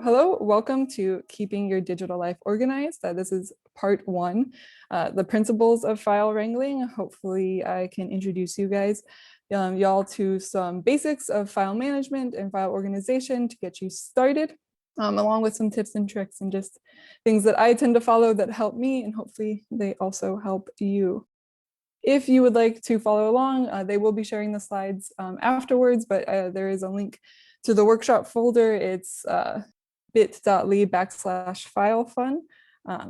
Hello, welcome to Keeping Your Digital Life Organized. This is part one, the principles of file wrangling. Hopefully I can introduce you guys, y'all to some basics of file management and file organization to get you started, along with some tips and tricks and just things that I tend to follow that help me, and hopefully they also help you. If you would like to follow along, they will be sharing the slides afterwards, but there is a link to the workshop folder. It's bit.ly/filefun.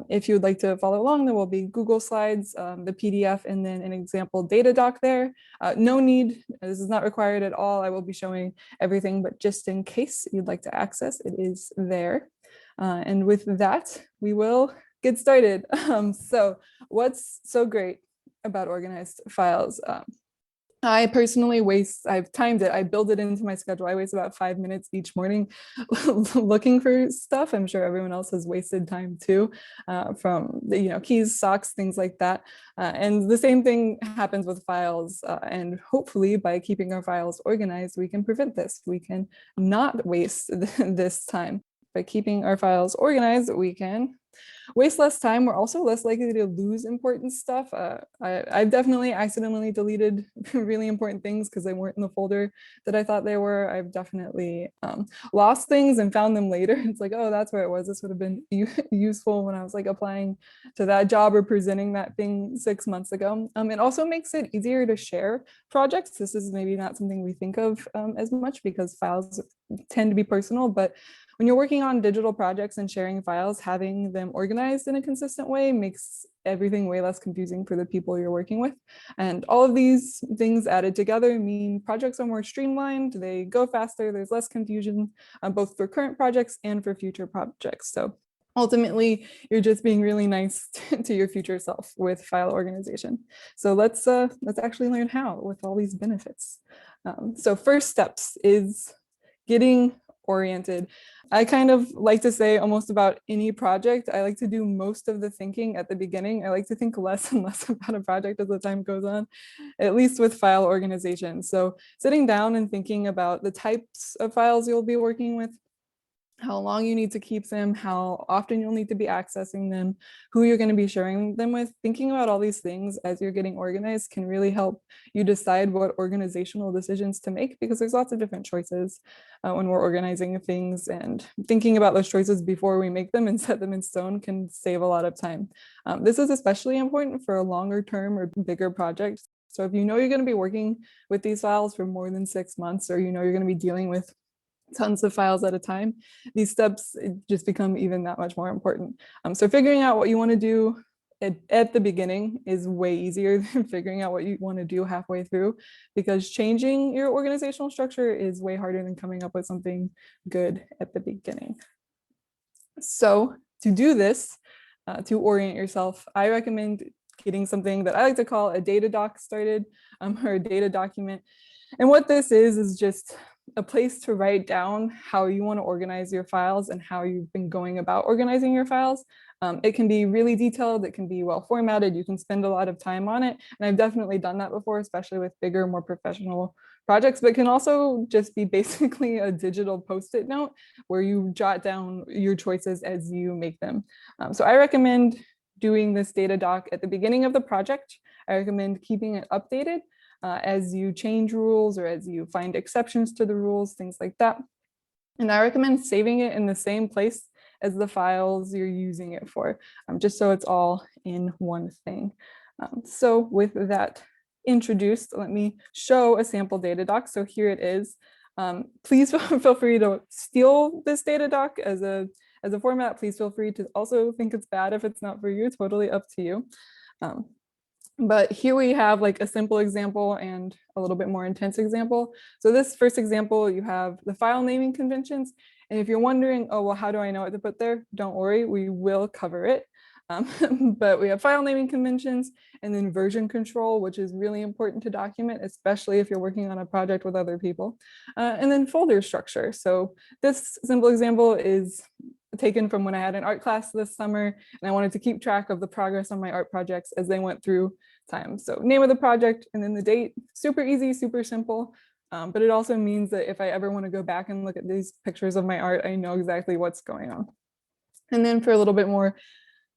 If you would like to follow along, there will be Google Slides, the PDF, and then an example data doc there. No need, this is not required at all. I will be showing everything, but just in case you'd like to access, it is there. And with that, we will get started. So what's so great about organized files? I personally I've timed it, I build it into my schedule. I waste about 5 minutes each morning looking for stuff. I'm sure everyone else has wasted time too, from the, keys, socks, things like that. And the same thing happens with files. And hopefully by keeping our files organized, we can prevent this. We can not waste this time. By keeping our files organized, we can waste less time. We're also less likely to lose important stuff. I've definitely accidentally deleted really important things because they weren't in the folder that I thought they were. I've definitely lost things and found them later. It's like, oh, that's where it was. This would have been useful when I was like applying to that job or presenting that thing 6 months ago. It also makes it easier to share projects. This is maybe not something we think of as much because files tend to be personal, but when you're working on digital projects and sharing files, having them organized in a consistent way makes everything way less confusing for the people you're working with. And all of these things added together mean projects are more streamlined, they go faster, there's less confusion, both for current projects and for future projects. So ultimately, you're just being really nice to your future self with file organization. So let's actually learn how with all these benefits. So first steps is getting oriented. I kind of like to say almost about any project, I like to do most of the thinking at the beginning. I like to think less and less about a project as the time goes on, at least with file organization. So sitting down and thinking about the types of files you'll be working with, how long you need to keep them, how often you'll need to be accessing them, who you're going to be sharing them with. Thinking about all these things as you're getting organized can really help you decide what organizational decisions to make, because there's lots of different choices when we're organizing things, and thinking about those choices before we make them and set them in stone can save a lot of time. This is especially important for a longer term or bigger project. So if you know you're going to be working with these files for more than 6 months, or you're going to be dealing with tons of files at a time, these steps just become even that much more important. So figuring out what you want to do at the beginning is way easier than figuring out what you want to do halfway through, because changing your organizational structure is way harder than coming up with something good at the beginning. So to do this, to orient yourself, I recommend getting something that I like to call a data doc started, or a data document. And what this is just a place to write down how you want to organize your files and how you've been going about organizing your files. It can be really detailed, it can be well formatted, you can spend a lot of time on it. And I've definitely done that before, especially with bigger, more professional projects, but it can also just be basically a digital post-it note where you jot down your choices as you make them. So I recommend doing this data doc at the beginning of the project. I recommend keeping it updated as you change rules or as you find exceptions to the rules, things like that. And I recommend saving it in the same place as the files you're using it for, just so it's all in one thing. So with that introduced, let me show a sample data doc. So here it is. Please feel free to steal this data doc as a format. Please feel free to also think it's bad if it's not for you, totally up to you. But here we have like a simple example and a little bit more intense example. So this first example, you have the file naming conventions. And if you're wondering, oh, well, how do I know what to put there? Don't worry, we will cover it. But we have file naming conventions and then version control, which is really important to document, especially if you're working on a project with other people. And then folder structure. So this simple example is taken from when I had an art class this summer, and I wanted to keep track of the progress on my art projects as they went through time. So name of the project and then the date, super easy, super simple. But it also means that if I ever want to go back and look at these pictures of my art, I know exactly what's going on. And then for a little bit more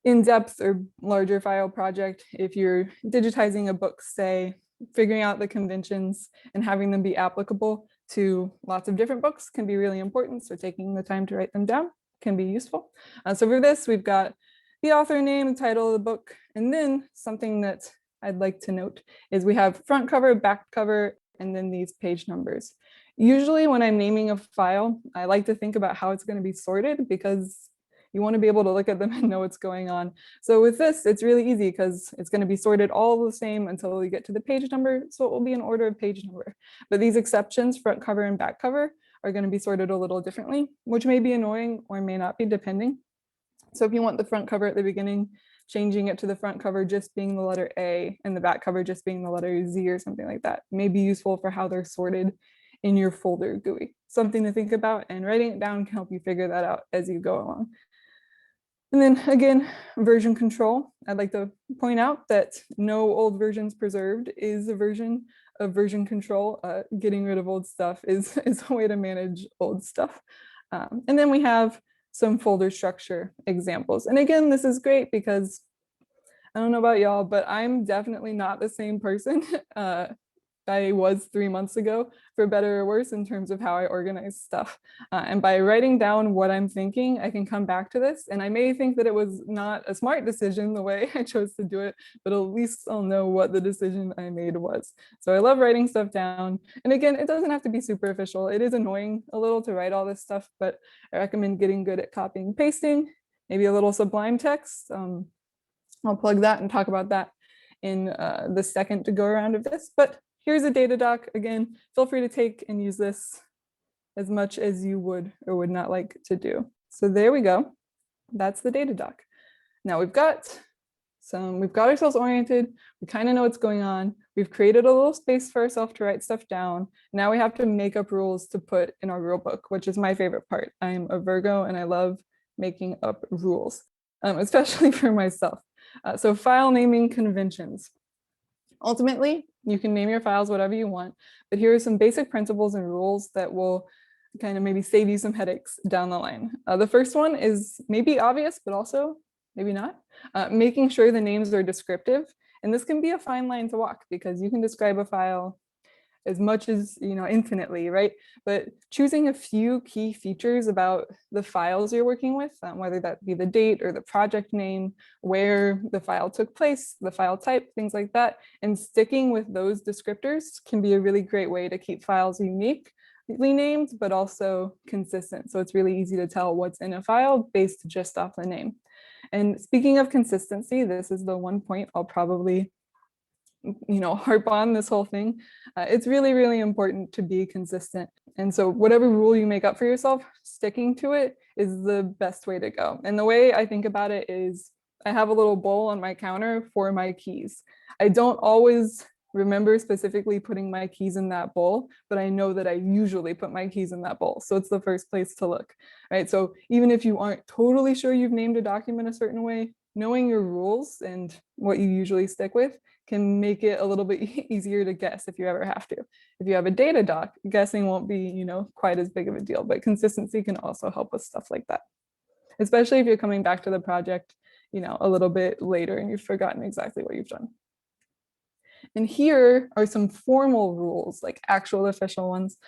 in-depth or larger file project, if you're digitizing a book, say, figuring out the conventions and having them be applicable to lots of different books can be really important. So taking the time to write them down can be useful. So for this, we've got the author name, the title of the book, and then something that I'd like to note is we have front cover, back cover, and then these page numbers. Usually when I'm naming a file, I like to think about how it's going to be sorted because you want to be able to look at them and know what's going on. So with this, it's really easy because it's going to be sorted all the same until you get to the page number. So it will be in order of page number. But these exceptions, front cover and back cover, are going to be sorted a little differently, which may be annoying or may not be, depending. So if you want the front cover at the beginning, changing it to the front cover just being the letter A and the back cover just being the letter Z or something like that may be useful for how they're sorted in your folder GUI. Something to think about, and writing it down can help you figure that out as you go along. And then again, version control. I'd like to point out that no old versions preserved is a version of version control. Getting rid of old stuff is a way to manage old stuff. And then we have some folder structure examples. And again, this is great because I don't know about y'all, but I'm definitely not the same person I was 3 months ago, for better or worse, in terms of how I organize stuff. And by writing down what I'm thinking, I can come back to this. And I may think that it was not a smart decision the way I chose to do it, but at least I'll know what the decision I made was. So I love writing stuff down. And again, it doesn't have to be super official. It is annoying a little to write all this stuff, but I recommend getting good at copying and pasting, maybe a little Sublime text. I'll plug that and talk about that in the second to go around of this. But here's a data doc. Again, feel free to take and use this as much as you would or would not like to do. So there we go. That's the data doc. Now we've got ourselves oriented. We kind of know what's going on. We've created a little space for ourselves to write stuff down. Now we have to make up rules to put in our rule book, which is my favorite part. I'm a Virgo and I love making up rules, especially for myself. So file naming conventions. Ultimately, you can name your files whatever you want, but here are some basic principles and rules that will kind of maybe save you some headaches down the line. The first one is maybe obvious, but also maybe not. Making sure the names are descriptive. And this can be a fine line to walk because you can describe a file as much as, infinitely, right? But choosing a few key features about the files you're working with, whether that be the date or the project name, where the file took place, the file type, things like that, and sticking with those descriptors can be a really great way to keep files uniquely named, but also consistent. So it's really easy to tell what's in a file based just off the name. And speaking of consistency, this is the one point I'll probably harp on this whole thing. It's really, really important to be consistent. And so whatever rule you make up for yourself, sticking to it is the best way to go. And the way I think about it is I have a little bowl on my counter for my keys. I don't always remember specifically putting my keys in that bowl, but I know that I usually put my keys in that bowl. So it's the first place to look, right? So even if you aren't totally sure you've named a document a certain way, knowing your rules and what you usually stick with can make it a little bit easier to guess if you ever have to. If you have a data doc, guessing won't be, quite as big of a deal, but consistency can also help with stuff like that, especially if you're coming back to the project, a little bit later and you've forgotten exactly what you've done. And here are some formal rules, like actual official ones,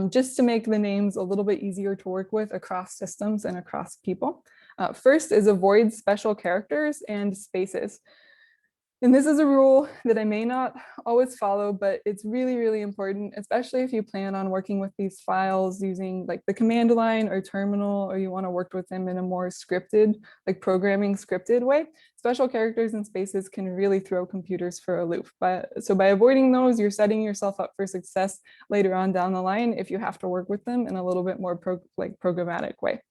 just to make the names a little bit easier to work with across systems and across people. First is avoid special characters and spaces. And this is a rule that I may not always follow, but it's really, really important, especially if you plan on working with these files using like the command line or terminal, or you want to work with them in a more scripted, like programming scripted way. Special characters and spaces can really throw computers for a loop. So by avoiding those, you're setting yourself up for success later on down the line if you have to work with them in a little bit more programmatic way.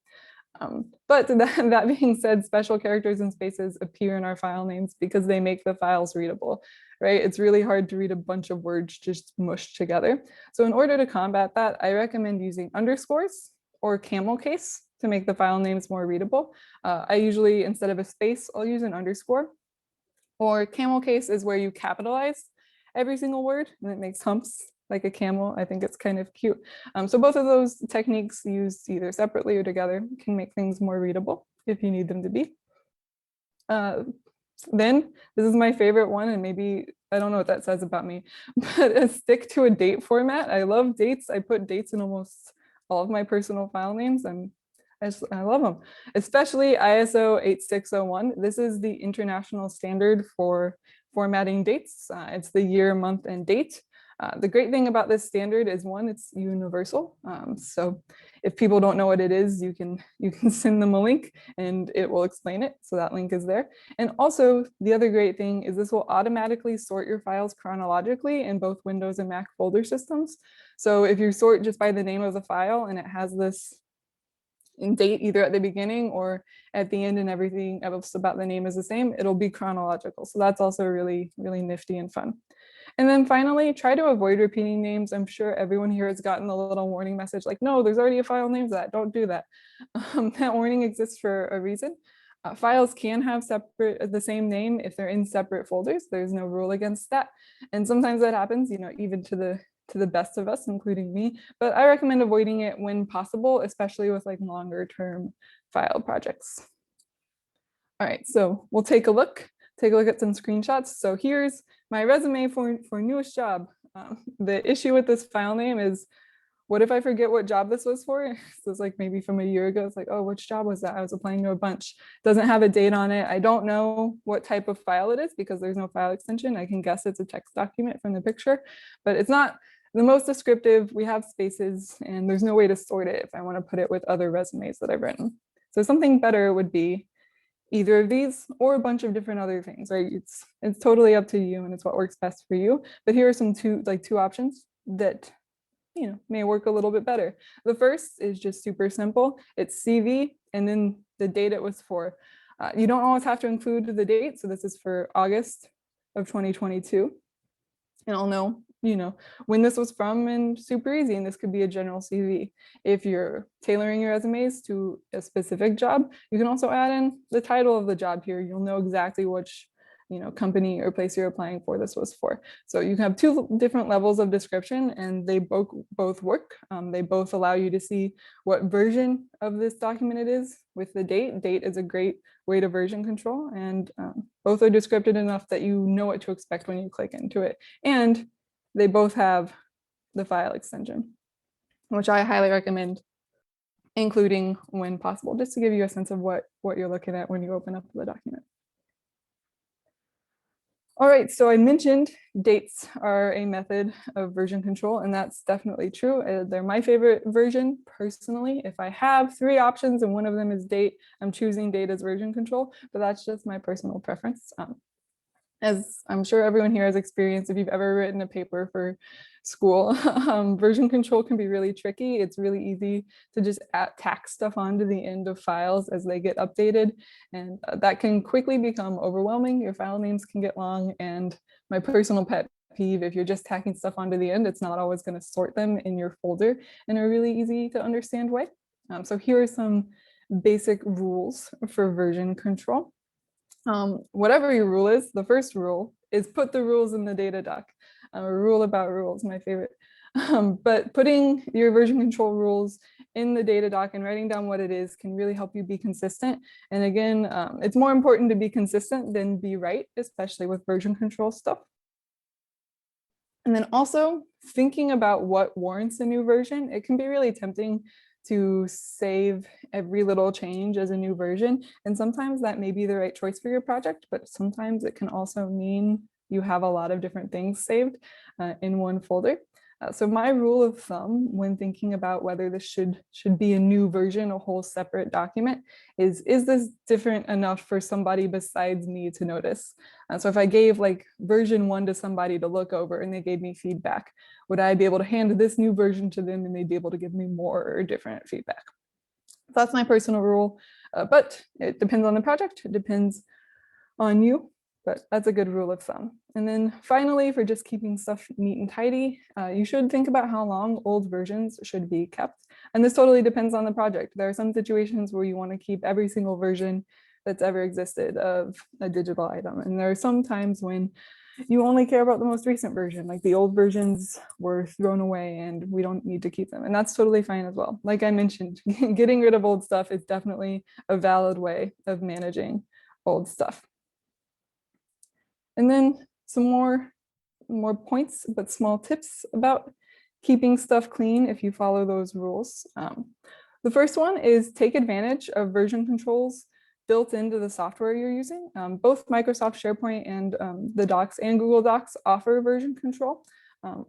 But that being said, special characters and spaces appear in our file names because they make the files readable, right? It's really hard to read a bunch of words just mushed together. So in order to combat that, I recommend using underscores or camel case to make the file names more readable. I usually, instead of a space, I'll use an underscore. Or camel case is where you capitalize every single word and it makes humps like a camel. I think it's kind of cute. So both of those techniques used either separately or together can make things more readable if you need them to be. Then this is my favorite one, and maybe I don't know what that says about me, but stick to a date format. I love dates. I put dates in almost all of my personal file names, and I love them, especially ISO 8601. This is the international standard for formatting dates. It's the year, month, and date. The great thing about this standard is, one, it's universal. So if people don't know what it is, you can send them a link and it will explain it. So that link is there. And also the other great thing is this will automatically sort your files chronologically in both Windows and Mac folder systems. So if you sort just by the name of the file and it has this in date either at the beginning or at the end and everything else about the name is the same, it'll be chronological. So that's also really, really nifty and fun. And then finally, try to avoid repeating names. I'm sure everyone here has gotten a little warning message like, no, there's already a file named that, don't do that. That warning exists for a reason. Files can have the same name if they're in separate folders. There's no rule against that. And sometimes that happens, even to the best of us, including me, but I recommend avoiding it when possible, especially with like longer term file projects. All right, so we'll take a look at some screenshots. So here's my resume for newest job. The issue with this file name is, what if I forget what job this was for? So it's like maybe from a year ago. It's like, oh, which job was that? I was applying to a bunch. Doesn't have a date on it. I don't know what type of file it is because there's no file extension. I can guess it's a text document from the picture, but it's not the most descriptive. We have spaces and there's no way to sort it if I want to put it with other resumes that I've written. So something better would be either of these or a bunch of different other things, right? It's totally up to you and it's what works best for you. But here are some two options that may work a little bit better. The first is just super simple. It's CV and then the date it was for. You don't always have to include the date. So this is for August of 2022. And I'll know, when this was from, and super easy. And this could be a general CV. If you're tailoring your resumes to a specific job, you can also add in the title of the job here. You'll know exactly which company or place you're applying for this was for. So you can have two different levels of description and they both work. They both allow you to see what version of this document it is with the date. Date is a great way to version control, and both are descriptive enough that you know what to expect when you click into it. And they both have the file extension, which I highly recommend including when possible, just to give you a sense of what you're looking at when you open up the document. All right, so I mentioned dates are a method of version control, and that's definitely true. They're my favorite version personally. If I have three options and one of them is date, I'm choosing date as version control, but that's just my personal preference. As I'm sure everyone here has experienced, if you've ever written a paper for school, version control can be really tricky. It's really easy to just tack stuff onto the end of files as they get updated. And that can quickly become overwhelming. Your file names can get long. And my personal pet peeve, if you're just tacking stuff onto the end, it's not always going to sort them in your folder in a really easy to understand way. So here are some basic rules for version control. Whatever your rule is, the first rule is put the rules in the data doc. A rule about rules, my favorite. But putting your version control rules in the data doc and writing down what it is can really help you be consistent. And again, it's more important to be consistent than be right, especially with version control stuff. And then also thinking about what warrants a new version. It can be really tempting to save every little change as a new version. And sometimes that may be the right choice for your project, but sometimes it can also mean you have a lot of different things saved in one folder. So my rule of thumb when thinking about whether this should be a new version, a whole separate document, is this different enough for somebody besides me to notice? So if I gave like version 1 to somebody to look over and they gave me feedback, would I be able to hand this new version to them and they'd be able to give me more or different feedback? So that's my personal rule, but it depends on the project. It depends on you. But that's a good rule of thumb. And then finally, for just keeping stuff neat and tidy, you should think about how long old versions should be kept. And this totally depends on the project. There are some situations where you want to keep every single version that's ever existed of a digital item. And there are some times when you only care about the most recent version, like the old versions were thrown away and we don't need to keep them. And that's totally fine as well. Like I mentioned, getting rid of old stuff is definitely a valid way of managing old stuff. And then some more points, but small tips about keeping stuff clean if you follow those rules. The first one is take advantage of version controls built into the software you're using. Both Microsoft SharePoint and the Docs and Google Docs offer version control.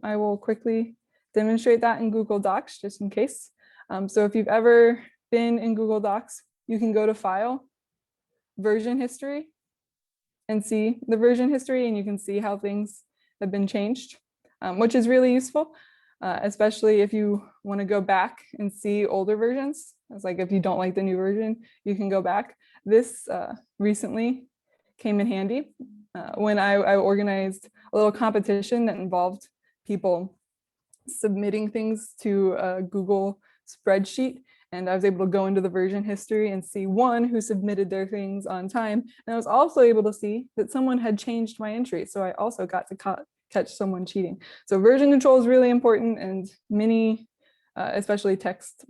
I will quickly demonstrate that in Google Docs just in case. So if you've ever been in Google Docs, you can go to File, Version History, and see the version history, and you can see how things have been changed, which is really useful, especially if you want to go back and see older versions. It's like if you don't like the new version, you can go back. This recently came in handy when I organized a little competition that involved people submitting things to a Google spreadsheet. And I was able to go into the version history and see one who submitted their things on time. And I was also able to see that someone had changed my entry. So I also got to catch someone cheating. So version control is really important, and many, especially text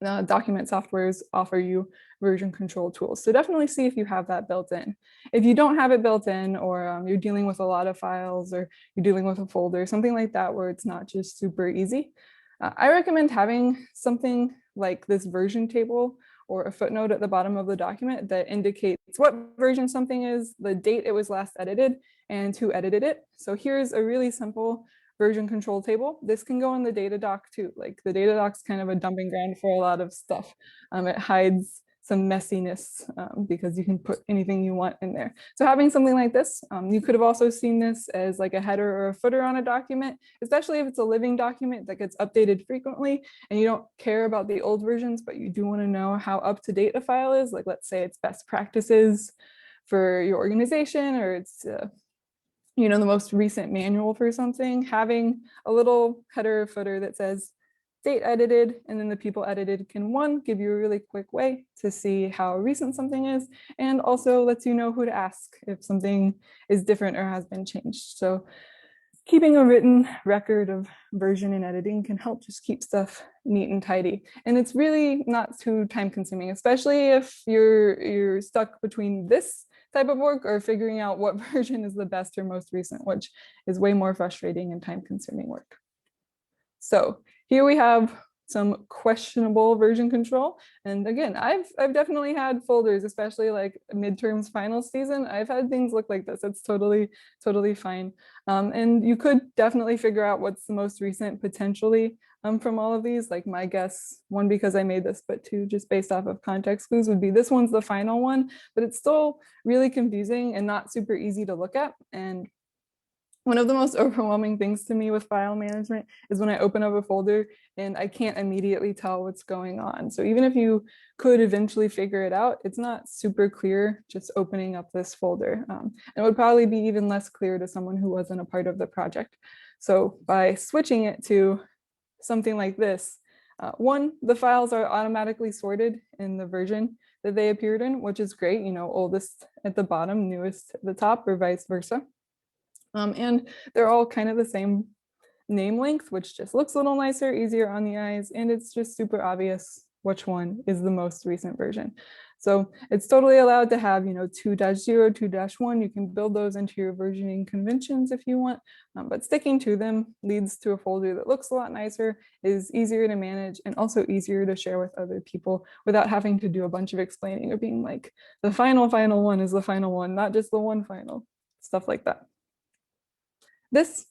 document softwares, offer you version control tools. So definitely see if you have that built in. If you don't have it built in, or you're dealing with a lot of files, or you're dealing with a folder, something like that where it's not just super easy, I recommend having something like this version table or a footnote at the bottom of the document that indicates what version something is, the date it was last edited, and who edited it. So here's a really simple version control table. This can go in the data doc too. Like the data doc's kind of a dumping ground for a lot of stuff. It hides some messiness because you can put anything you want in there. So having something like this, you could have also seen this as like a header or a footer on a document, especially if it's a living document that gets updated frequently and you don't care about the old versions, but you do want to know how up to date a file is. Like let's say it's best practices for your organization, or it's the most recent manual for something. Having a little header or footer that says date edited, and then the people edited can, one, give you a really quick way to see how recent something is, and also lets you know who to ask if something is different or has been changed. So keeping a written record of version and editing can help just keep stuff neat and tidy. And it's really not too time consuming, especially if you're stuck between this type of work or figuring out what version is the best or most recent, which is way more frustrating and time consuming work. So here we have some questionable version control. And again, I've definitely had folders, especially like midterms final season. I've had things look like this. It's totally fine. And you could definitely figure out what's the most recent potentially from all of these. Like my guess, one, because I made this, but two, just based off of context clues, would be this one's the final one, but it's still really confusing and not super easy to look at. And one of the most overwhelming things to me with file management is when I open up a folder and I can't immediately tell what's going on. So even if you could eventually figure it out, it's not super clear just opening up this folder. And it would probably be even less clear to someone who wasn't a part of the project. So by switching it to something like this, one, the files are automatically sorted in the version that they appeared in, which is great, oldest at the bottom, newest at the top, or vice versa. And they're all kind of the same name length, which just looks a little nicer, easier on the eyes, and it's just super obvious which one is the most recent version. So it's totally allowed to have, 2-0, 2-1. You can build those into your versioning conventions if you want, but sticking to them leads to a folder that looks a lot nicer, is easier to manage, and also easier to share with other people without having to do a bunch of explaining or being like, the final one is the final one, not just the one final, stuff like that. This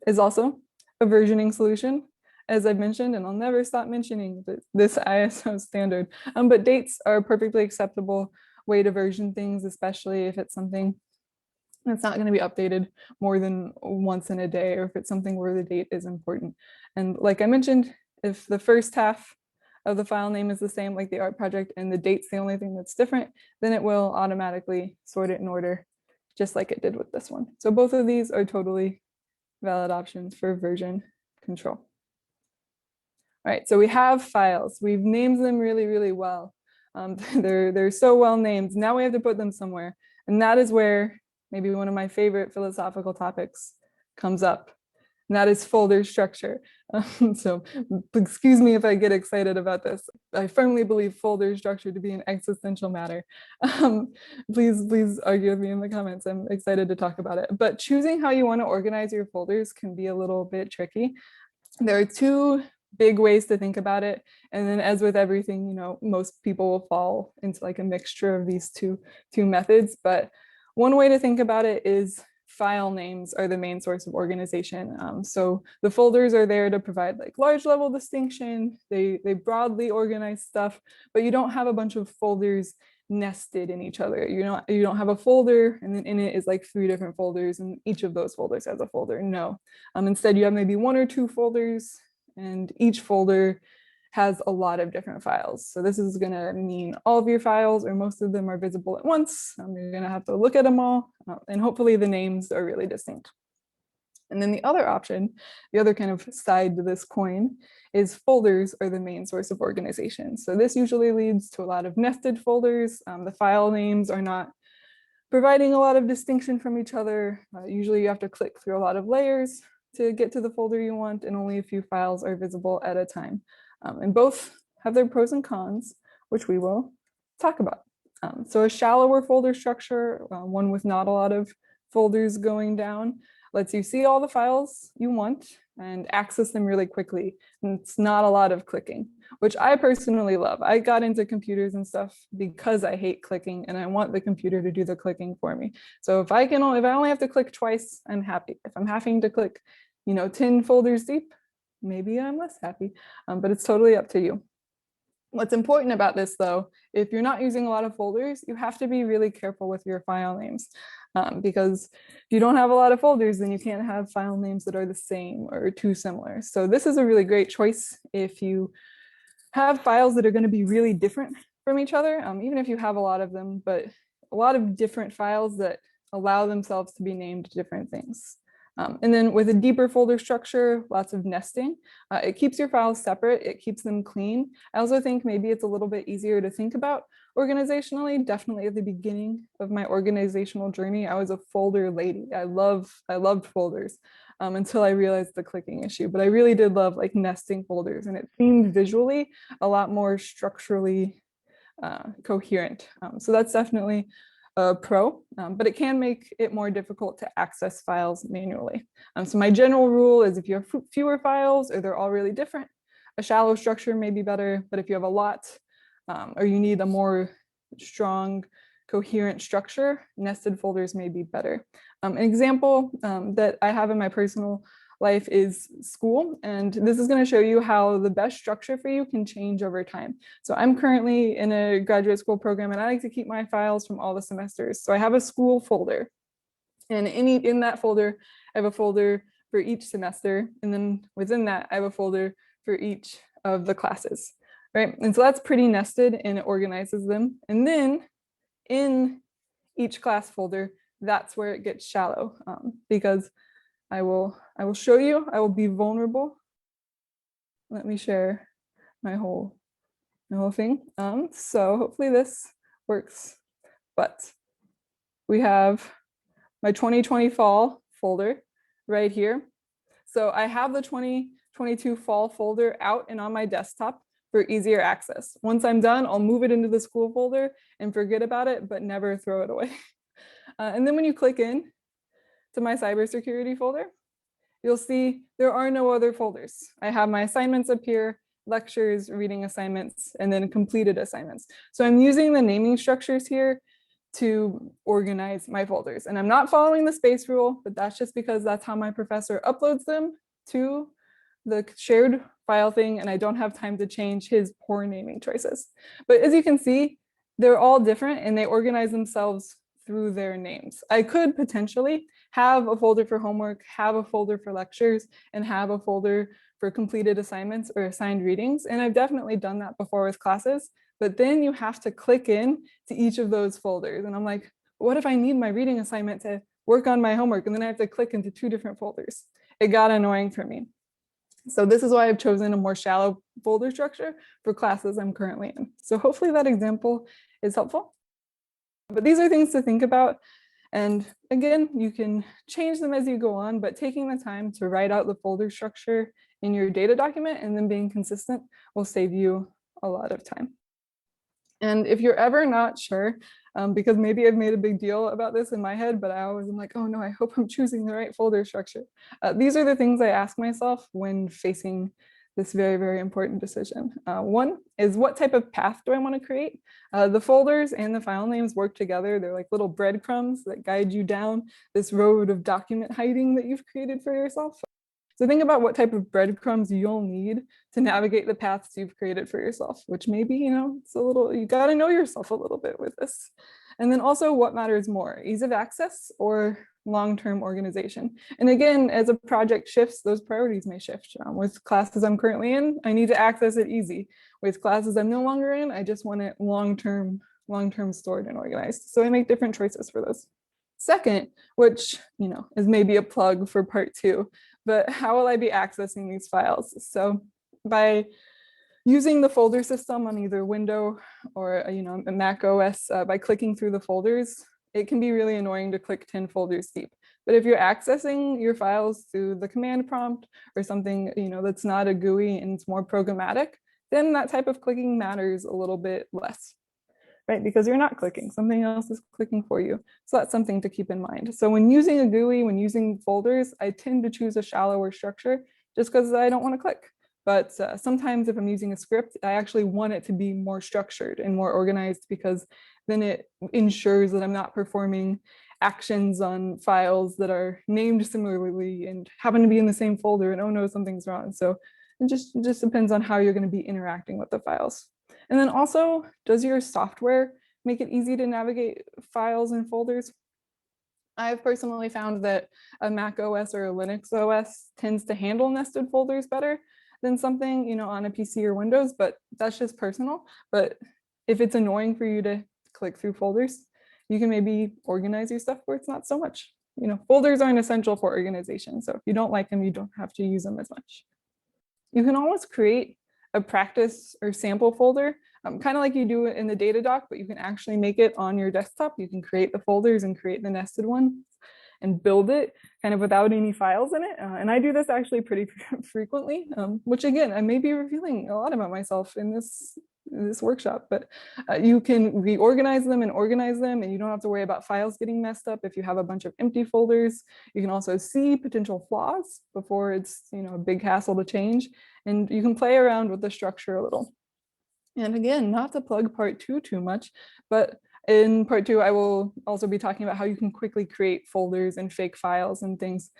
is also a versioning solution, as I've mentioned, and I'll never stop mentioning this ISO standard. But dates are a perfectly acceptable way to version things, especially if it's something that's not going to be updated more than once in a day, or if it's something where the date is important. And like I mentioned, if the first half of the file name is the same, like the art project, and the date's the only thing that's different, then it will automatically sort it in order, just like it did with this one. So both of these are totally valid options for version control. All right, so we have files. We've named them really, really well. They're so well named. Now we have to put them somewhere. And that is where maybe one of my favorite philosophical topics comes up, and that is folder structure. So excuse me if I get excited about this. I firmly believe folder structure to be an existential matter. Please argue with me in the comments. I'm excited to talk about it. But choosing how you want to organize your folders can be a little bit tricky. There are two big ways to think about it. And then as with everything, you know, most people will fall into like a mixture of these two methods. But one way to think about it is file names are the main source of organization. So the folders are there to provide like large level distinction. They broadly organize stuff, but you don't have a bunch of folders nested in each other. You don't have a folder and then in it is like 3 different folders and each of those folders has a folder. No. Instead you have maybe 1 or 2 folders and each folder has a lot of different files. So this is going to mean all of your files or most of them are visible at once. You're going to have to look at them all and hopefully the names are really distinct. And then the other option, the other kind of side to this coin is folders are the main source of organization. So this usually leads to a lot of nested folders. The file names are not providing a lot of distinction from each other. Usually you have to click through a lot of layers to get to the folder you want and only a few files are visible at a time. And both have their pros and cons, which we will talk about. So a shallower folder structure, one with not a lot of folders going down, lets you see all the files you want and access them really quickly. And it's not a lot of clicking, which I personally love. I got into computers and stuff because I hate clicking and I want the computer to do the clicking for me. So if I only have to click twice, I'm happy. If I'm having to click, 10 folders deep, maybe I'm less happy, but it's totally up to you. What's important about this though, if you're not using a lot of folders, you have to be really careful with your file names because if you don't have a lot of folders, then you can't have file names that are the same or too similar. So this is a really great choice if you have files that are going to be really different from each other, even if you have a lot of them, but a lot of different files that allow themselves to be named different things. And then with a deeper folder structure, lots of nesting, it keeps your files separate, it keeps them clean. I also think maybe it's a little bit easier to think about organizationally. Definitely at the beginning of my organizational journey, I was a folder lady. I loved folders until I realized the clicking issue, but I really did love like nesting folders and it seemed visually a lot more structurally coherent. So that's definitely a pro, but it can make it more difficult to access files manually. So my general rule is if you have fewer files or they're all really different, a shallow structure may be better, but if you have a lot or you need a more strong, coherent structure, nested folders may be better. An example that I have in my personal life is school. And this is going to show you how the best structure for you can change over time. So I'm currently in a graduate school program and I like to keep my files from all the semesters. So I have a school folder and in that folder, I have a folder for each semester. And then within that, I have a folder for each of the classes, right? And so that's pretty nested and it organizes them. And then in each class folder, that's where it gets shallow because I will show you, I will be vulnerable. Let me share my whole thing. So hopefully this works, but we have my 2020 fall folder right here. So I have the 2022 fall folder out and on my desktop for easier access. Once I'm done, I'll move it into the school folder and forget about it, but never throw it away. And then when you click in to my cybersecurity folder, you'll see there are no other folders. I have my assignments up here, lectures, reading assignments, and then completed assignments. So I'm using the naming structures here to organize my folders. And I'm not following the space rule, but that's just because that's how my professor uploads them to the shared file thing, and I don't have time to change his poor naming choices. But as you can see, they're all different and they organize themselves through their names. I could potentially have a folder for homework, have a folder for lectures, and have a folder for completed assignments or assigned readings. And I've definitely done that before with classes, but then you have to click in to each of those folders. And I'm like, what if I need my reading assignment to work on my homework? And then I have to click into 2 different folders. It got annoying for me. So this is why I've chosen a more shallow folder structure for classes I'm currently in. So hopefully that example is helpful. But these are things to think about And again, you can change them as you go on, but taking the time to write out the folder structure in your data document and then being consistent will save you a lot of time. And if you're ever not sure, because maybe I've made a big deal about this in my head, but I always am like, oh no, I hope I'm choosing the right folder structure. These are the things I ask myself when facing this very, very important decision. One is, what type of path do I want to create? The folders and the file names work together. They're like little breadcrumbs that guide you down this road of document hiding that you've created for yourself. So think about what type of breadcrumbs you'll need to navigate the paths you've created for yourself, which maybe, it's a little, you got to know yourself a little bit with this. And then also, what matters more, ease of access or long-term organization? And again, as a project shifts, those priorities may shift. With classes I'm currently in, I need to access it easy. With classes I'm no longer in, I just want it long-term stored and organized. So I make different choices for those. Second, which, is maybe a plug for part 2, but how will I be accessing these files? So by using the folder system on either Windows or a Mac OS, by clicking through the folders, it can be really annoying to click 10 folders deep. But if you're accessing your files through the command prompt or something that's not a GUI and it's more programmatic, then that type of clicking matters a little bit less. Right? Because you're not clicking, something else is clicking for you. So that's something to keep in mind. So when using a GUI, when using folders, I tend to choose a shallower structure just because I don't want to click. But sometimes if I'm using a script, I actually want it to be more structured and more organized, because then it ensures that I'm not performing actions on files that are named similarly and happen to be in the same folder, and oh no, something's wrong. So it just depends on how you're going to be interacting with the files. And then also, does your software make it easy to navigate files and folders? I've personally found that a Mac OS or a Linux OS tends to handle nested folders better than something, on a PC or Windows, but that's just personal. But if it's annoying for you to click through folders, you can maybe organize your stuff where it's not so much. Folders aren't essential for organization. So if you don't like them, you don't have to use them as much. You can always create a practice or sample folder, kind of like you do in the data doc, but you can actually make it on your desktop. You can create the folders and create the nested ones and build it kind of without any files in it. And I do this actually pretty frequently, which again, I may be revealing a lot about myself in this workshop, but you can reorganize them and organize them, and you don't have to worry about files getting messed up if you have a bunch of empty folders. You can also see potential flaws before it's a big hassle to change, and you can play around with the structure a little. And again, not to plug part 2 too much, but in part 2, I will also be talking about how you can quickly create folders and fake files and things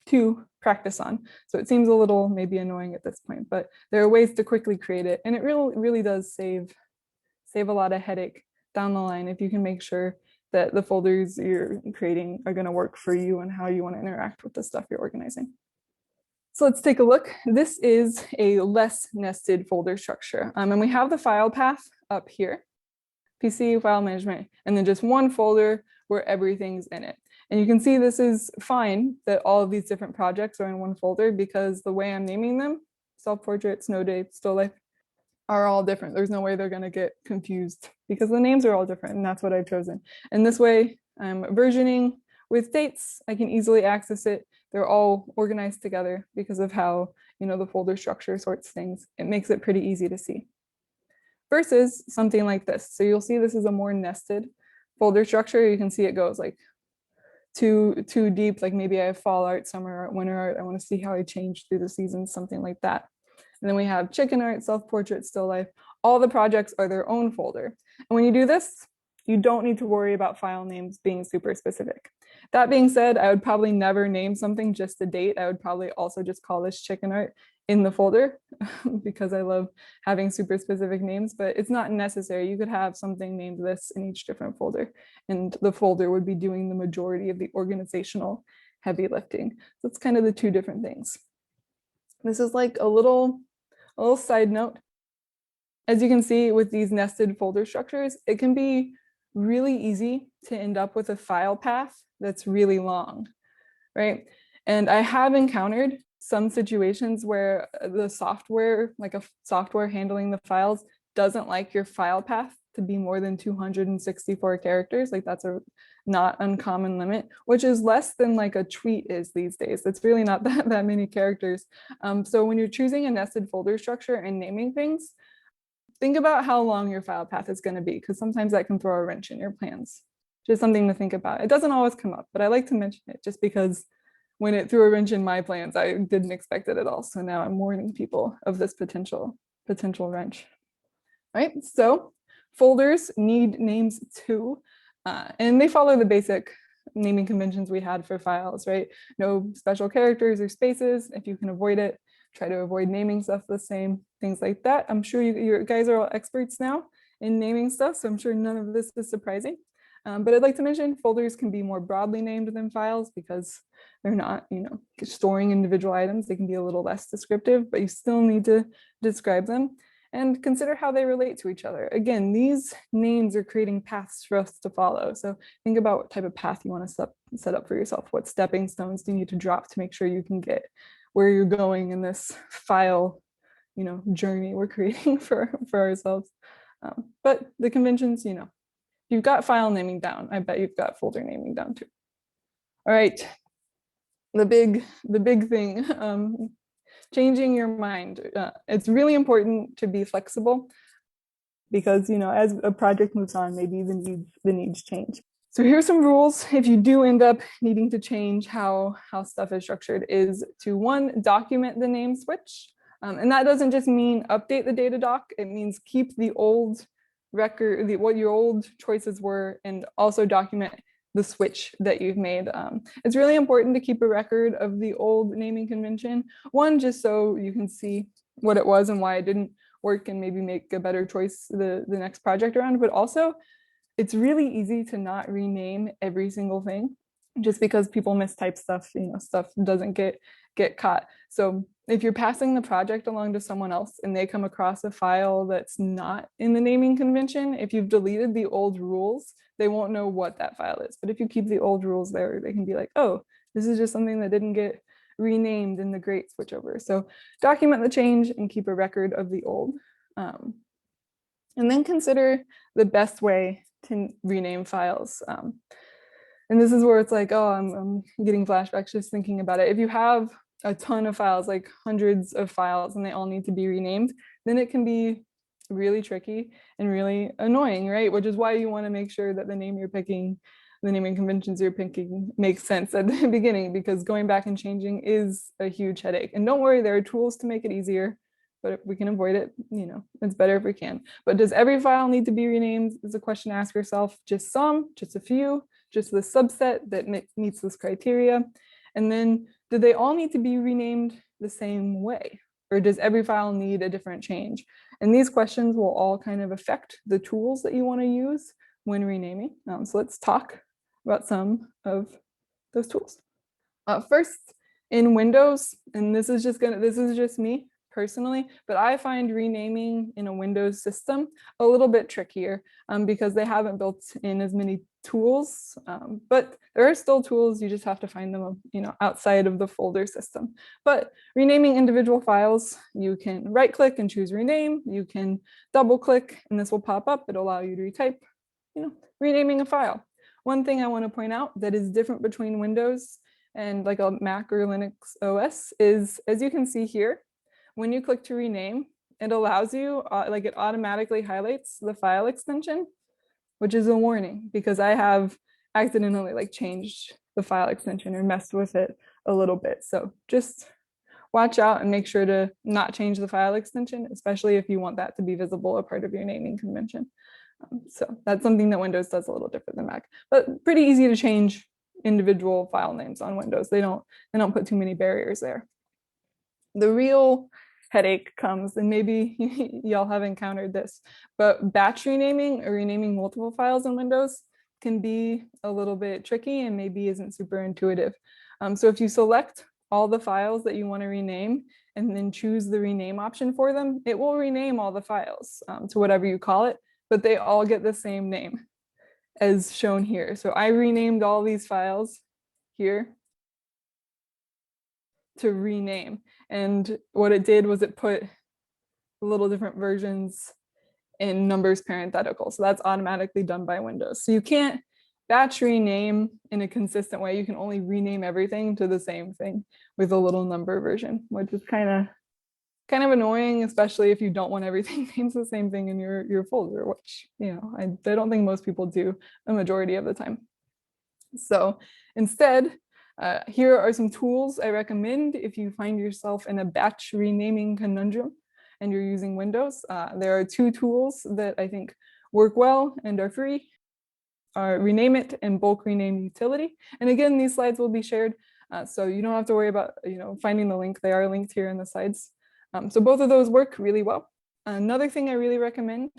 to practice on. So it seems a little maybe annoying at this point, but there are ways to quickly create it. And it really does save a lot of headache down the line if you can make sure that the folders you're creating are going to work for you and how you want to interact with the stuff you're organizing. So let's take a look. This is a less nested folder structure. And we have the file path up here, PC, file management, and then just one folder where everything's in it. And you can see this is fine that all of these different projects are in one folder, because the way I'm naming them, self-portrait, snow day, still life, are all different. There's no way they're going to get confused because the names are all different, and that's what I've chosen. And this way I'm versioning with dates. I can easily access it. They're all organized together because of how the folder structure sorts things. It makes it pretty easy to see. Versus something like this. So you'll see this is a more nested folder structure. You can see it goes like too deep, like maybe I have fall art, summer art, winter art. I want to see how I change through the seasons, something like that. And then we have chicken art, self-portrait, still life. All the projects are their own folder. And when you do this, you don't need to worry about file names being super specific. That being said, I would probably never name something just a date. I would probably also just call this chicken art in the folder because I love having super specific names, but it's not necessary. You could have something named this in each different folder, and the folder would be doing the majority of the organizational heavy lifting. So it's kind of the two different things. This is like a little side note. As you can see with these nested folder structures, it can be really easy to end up with a file path that's really long, right? And I have encountered some situations where the software, like a software handling the files, doesn't like your file path to be more than 264 characters. Like that's a not uncommon limit, which is less than like a tweet is these days. It's really not that many characters. So when you're choosing a nested folder structure and naming things, think about how long your file path is going to be, because sometimes that can throw a wrench in your plans. Just something to think about. It doesn't always come up, but I like to mention it just because when it threw a wrench in my plans, I didn't expect it at all. So now I'm warning people of this potential wrench. Right? So folders need names too, and they follow the basic naming conventions we had for files, right? No special characters or spaces. If you can avoid it, try to avoid naming stuff the same, things like that. I'm sure you guys are all experts now in naming stuff, so I'm sure none of this is surprising. But I'd like to mention folders can be more broadly named than files because they're not, storing individual items. They can be a little less descriptive, but you still need to describe them and consider how they relate to each other. Again, these names are creating paths for us to follow. So think about what type of path you want to set up for yourself. What stepping stones do you need to drop to make sure you can get where you're going in this file, journey we're creating for ourselves. But the conventions, you've got file naming down. I bet you've got folder naming down too. All right, the big thing, changing your mind. It's really important to be flexible because, as a project moves on, maybe even the needs change. So here's some rules if you do end up needing to change how stuff is structured is to, one, document the name switch. And that doesn't just mean update the data doc, it means keep the old record, what your old choices were, and also document the switch that you've made. It's really important to keep a record of the old naming convention. One, just so you can see what it was and why it didn't work and maybe make a better choice the next project around, but also it's really easy to not rename every single thing just because people mistype stuff, stuff doesn't get caught. So if you're passing the project along to someone else and they come across a file that's not in the naming convention, if you've deleted the old rules, they won't know what that file is. But if you keep the old rules there, they can be like, oh, this is just something that didn't get renamed in the great switchover. So document the change and keep a record of the old. And then consider the best way to rename files. And this is where it's like, oh, I'm getting flashbacks just thinking about it. If you have a ton of files, like hundreds of files, and they all need to be renamed, then it can be really tricky and really annoying, right? Which is why you want to make sure that the name you're picking, the naming conventions you're picking makes sense at the beginning, because going back and changing is a huge headache. And don't worry, there are tools to make it easier, but if we can avoid it, it's better if we can. But does every file need to be renamed is a question to ask yourself. Just some, just a few, just the subset that meets this criteria. And then do they all need to be renamed the same way? Or does every file need a different change? And these questions will all kind of affect the tools that you want to use when renaming. So let's talk about some of those tools. First, in Windows, and this is just me personally, but I find renaming in a Windows system a little bit trickier because they haven't built in as many tools, but there are still tools. You just have to find them, outside of the folder system. But renaming individual files, you can right click and choose rename. You can double click and this will pop up. It'll allow you to retype, renaming a file. One thing I want to point out that is different between Windows and like a Mac or Linux OS is, as you can see here, when you click to rename, it allows you, it automatically highlights the file extension, which is a warning because I have accidentally changed the file extension or messed with it a little bit. So just watch out and make sure to not change the file extension, especially if you want that to be visible, a part of your naming convention. So that's something that Windows does a little different than Mac, but pretty easy to change individual file names on Windows. They don't put too many barriers there. The real headache comes, and maybe y'all have encountered this, but batch renaming or renaming multiple files in Windows can be a little bit tricky and maybe isn't super intuitive. So if you select all the files that you want to rename and then choose the rename option for them, it will rename all the files to whatever you call it, but they all get the same name as shown here. So I renamed all these files here to rename. And what it did was it put little different versions in numbers parenthetical. So that's automatically done by Windows. So you can't batch rename in a consistent way. You can only rename everything to the same thing with a little number version, which is kind of annoying, especially if you don't want everything named the same thing in your folder, which, you know, I don't think most people do a majority of the time. So instead, here are some tools I recommend if you find yourself in a batch renaming conundrum and you're using Windows. There are two tools that I think work well and are free. Rename It and Bulk Rename Utility. And again, these slides will be shared, so you don't have to worry about finding the link. They are linked here in the slides. So both of those work really well. Another thing I really recommend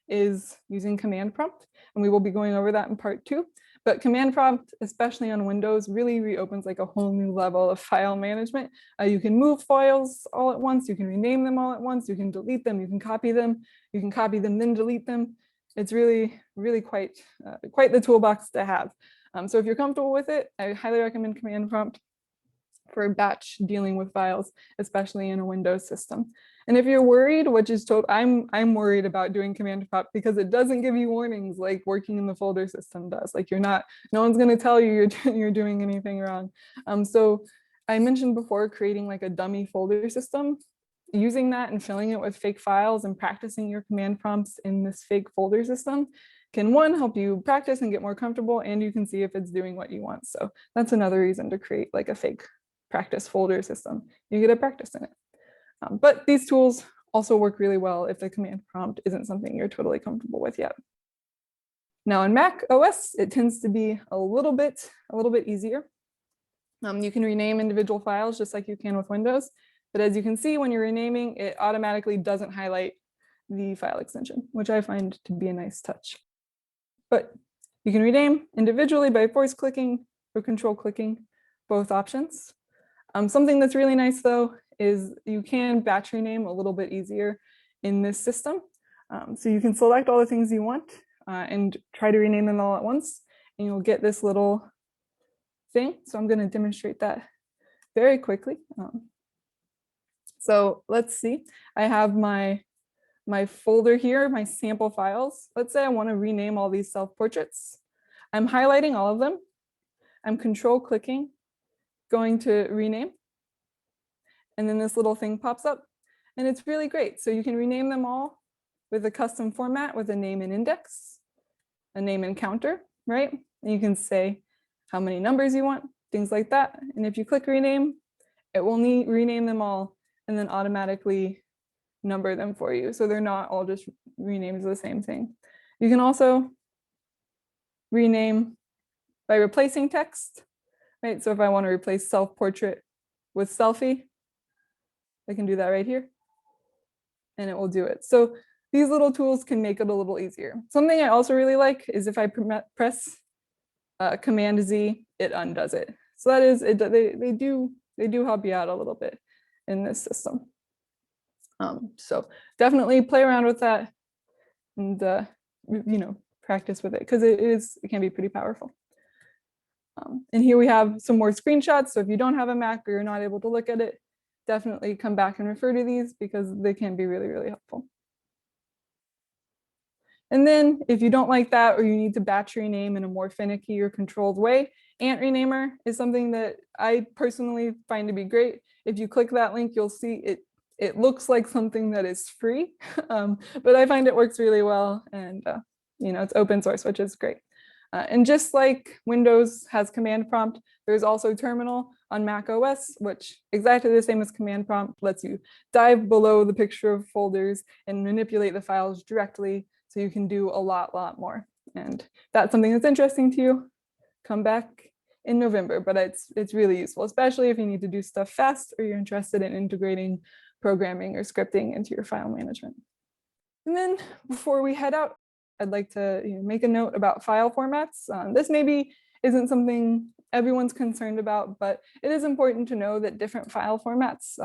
is using command prompt, and we will be going over that in part 2. But command prompt, especially on Windows, really reopens like a whole new level of file management. You can move files all at once, you can rename them all at once, you can delete them, you can copy them, then delete them. It's really, really quite the toolbox to have. So if you're comfortable with it, I highly recommend command prompt for batch dealing with files, especially in a Windows system. And if you're worried, which is I'm worried about doing command prompt because it doesn't give you warnings like working in the folder system does. Like no one's going to tell you you're doing anything wrong. So I mentioned before creating like a dummy folder system. Using that and filling it with fake files and practicing your command prompts in this fake folder system can, one, help you practice and get more comfortable, and you can see if it's doing what you want. So that's another reason to create like a fake practice folder system. You get to practice in it. But these tools also work really well if the command prompt isn't something you're totally comfortable with yet. Now in Mac OS, it tends to be a little bit easier. You can rename individual files just like you can with Windows. But as you can see, when you're renaming, it automatically doesn't highlight the file extension, which I find to be a nice touch. But you can rename individually by force clicking or control clicking, both options. Something that's really nice though is you can batch rename a little bit easier in this system. So you can select all the things you want and try to rename them all at once, and you'll get this little thing. So I'm going to demonstrate that very quickly. So let's see, I have my folder here, my sample files. Let's say I want to rename all these self-portraits. I'm highlighting all of them. I'm control clicking, going to rename. And then this little thing pops up, and it's really great. So you can rename them all with a custom format with a name and index, a name and counter, right? And you can say how many numbers you want, things like that. And if you click rename, it will rename them all and then automatically number them for you. So they're not all just renamed as the same thing. You can also rename by replacing text, right? So if I want to replace self-portrait with selfie, I can do that right here, and it will do it. So these little tools can make it a little easier. Something I also really like is if I press Command Z, it undoes it. So that is, they do help you out a little bit in this system. So definitely play around with that and practice with it, because it can be pretty powerful. And here we have some more screenshots. So if you don't have a Mac or you're not able to look at it, definitely come back and refer to these because they can be really, really helpful. And then if you don't like that, or you need to batch rename in a more finicky or controlled way, Ant Renamer is something that I personally find to be great. If you click that link, you'll see it looks like something that is free, but I find it works really well, and it's open source, which is great. And just like Windows has command prompt, there's also terminal on Mac OS, which exactly the same as command prompt, lets you dive below the picture of folders and manipulate the files directly, so you can do a lot more. And if that's something that's interesting to you, come back in November, but it's really useful, especially if you need to do stuff fast or you're interested in integrating programming or scripting into your file management. And then before we head out, I'd like to make a note about file formats. This maybe isn't something everyone's concerned about, but it is important to know that different file formats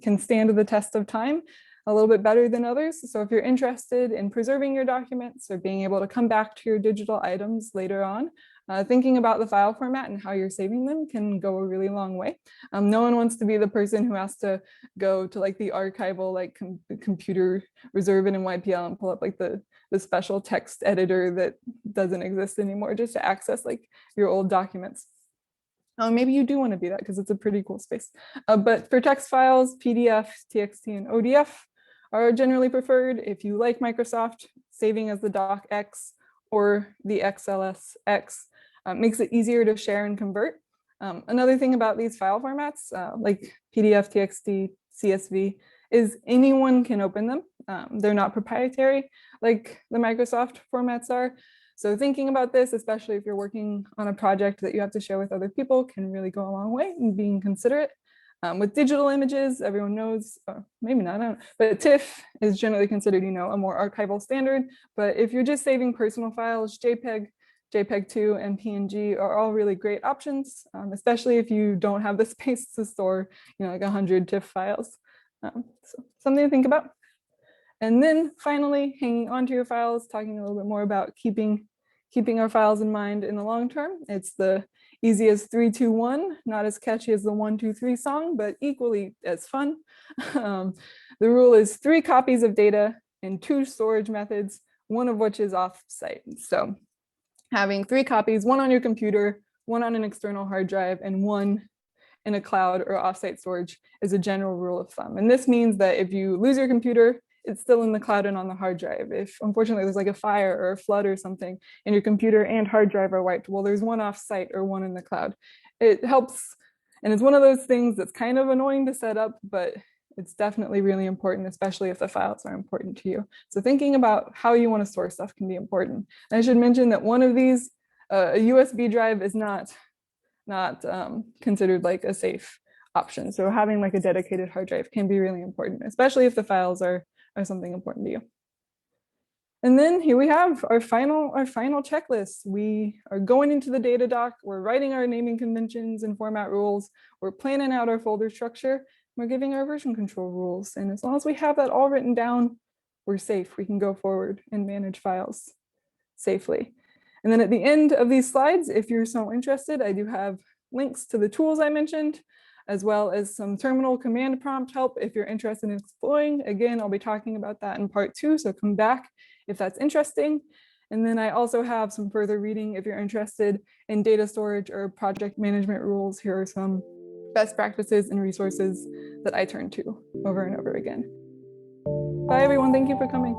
can stand the test of time a little bit better than others. So if you're interested in preserving your documents or being able to come back to your digital items later on, Thinking about the file format and how you're saving them can go a really long way. No one wants to be the person who has to go to like the archival, like computer, reserve it in YPL and pull up like the special text editor that doesn't exist anymore just to access like your old documents. Maybe you do want to be that because it's a pretty cool space. But for text files, PDF, TXT, and ODF are generally preferred. If you like Microsoft, saving as the docx or the XLSX makes it easier to share and convert. Another thing about these file formats, like PDF, TXT, CSV, is anyone can open them. They're not proprietary like the Microsoft formats are. So thinking about this, especially if you're working on a project that you have to share with other people, can really go a long way in being considerate. With digital images, everyone knows, maybe not, I don't know, but TIFF is generally considered, a more archival standard. But if you're just saving personal files, JPEG, JPEG2, and PNG are all really great options, especially if you don't have the space to store, like 100 TIFF files. So something to think about. And then finally, hanging onto your files, talking a little bit more about keeping our files in mind in the long term. It's the easiest 3-2-1, not as catchy as the 1-2-3 song, but equally as fun. The rule is 3 copies of data and 2 storage methods, one of which is off-site. So having 3 copies, 1 on your computer, 1 on an external hard drive, and 1 in a cloud or off-site storage is a general rule of thumb. And this means that if you lose your computer, it's still in the cloud and on the hard drive. If unfortunately there's like a fire or a flood or something and your computer and hard drive are wiped, well, there's 1 off-site or 1 in the cloud. It helps, and it's one of those things that's kind of annoying to set up, but it's definitely really important, especially if the files are important to you. So thinking about how you want to store stuff can be important. And I should mention that one of these, a USB drive, is not considered like a safe option. So having like a dedicated hard drive can be really important, especially if the files are something important to you. And then here we have our final checklist. We are going into the data doc, we're writing our naming conventions and format rules, we're planning out our folder structure, we're giving our version control rules. And as long as we have that all written down, we're safe. We can go forward and manage files safely. And then at the end of these slides, if you're so interested, I do have links to the tools I mentioned, as well as some terminal command prompt help if you're interested in exploring. Again, I'll be talking about that in part 2, so come back if that's interesting. And then I also have some further reading if you're interested in data storage or project management rules. Here are some best practices and resources that I turn to over and over again. Bye everyone, thank you for coming.